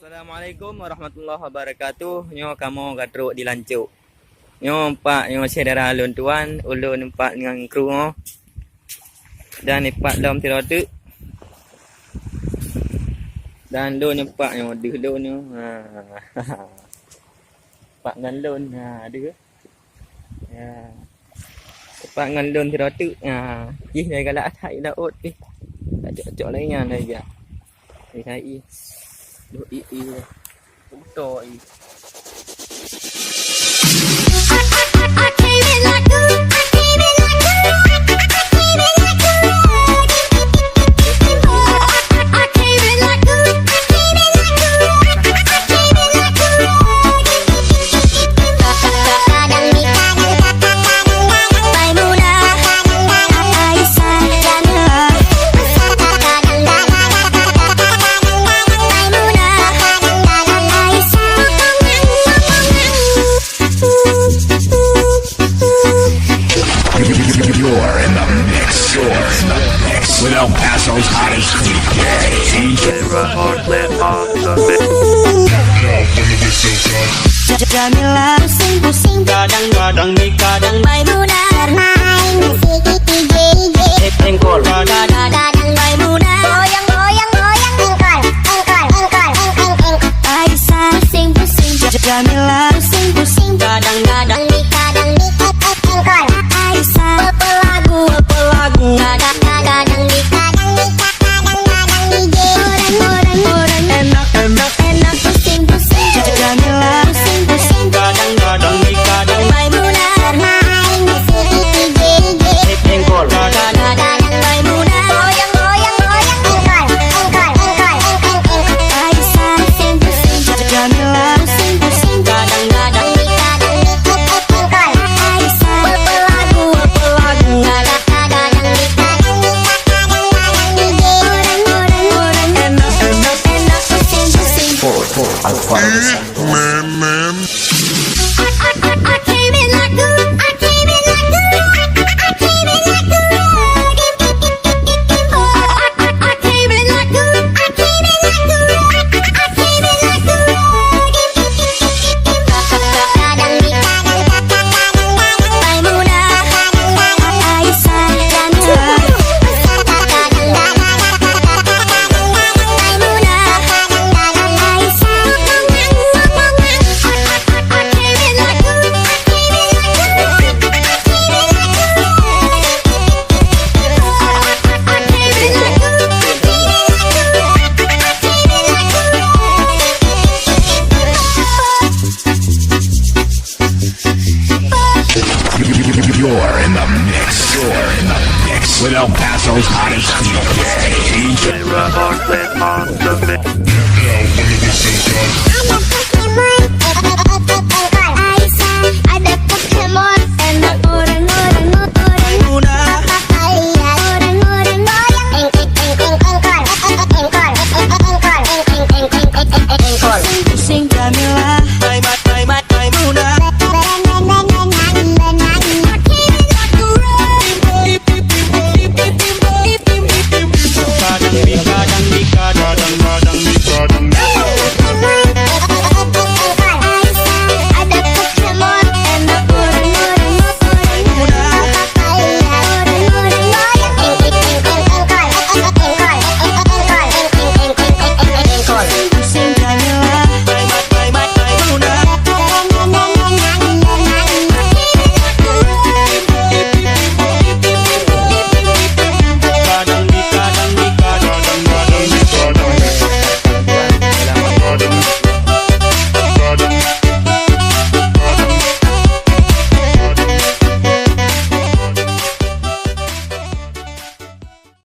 Assalamualaikum warahmatullahi wabarakatuh. Nyo kamu gatruk di Lancuk. Nyo empat nyo saudara alun tuan, ulun empat dengan kru ngo. Dan empat dalam tirotu. Dan lun empat nyo deh lun nyo. Empat dengan lun deh. Ya. Empat dengan lun tirotu. Ih dari galak thai laut ni. Tak cocok lainnya lagi ya. Thai. Doi Uto with El Paso's hottest DJ Heartland on the mix. Jamila pusing-pusing, kadang-kadang nih kadang Maimunah bermain musik DJ engkol, kadang-kadang Maimunah goyang-goyang engkol Aisyah pusing-pusing, Jamila pusing-pusing, kadang-kadang nih engkol Aisyah pelagu kadang-kadang nih DJ orang enak pusing-pusing, Jamila pusing-pusing, kadang-kadang nih Maimunah bermain musik DJ engkol, kadang-kadang Maimunah goyang-goyang engkol Aisyah pusing-pusing, Jamila pusing-pusing, kadang-kadang nih engkol Aisyah pelagu kadang-kadang nih orang enak pusing-pusing. Man. I came in like good. I came in like good. I came in like good. I came in like good. I came in like good. I came in like good. Kadang di Maimunah, Aisyah Jamila. You're in the mix with El Paso's hottest DJ Heartland on the mix.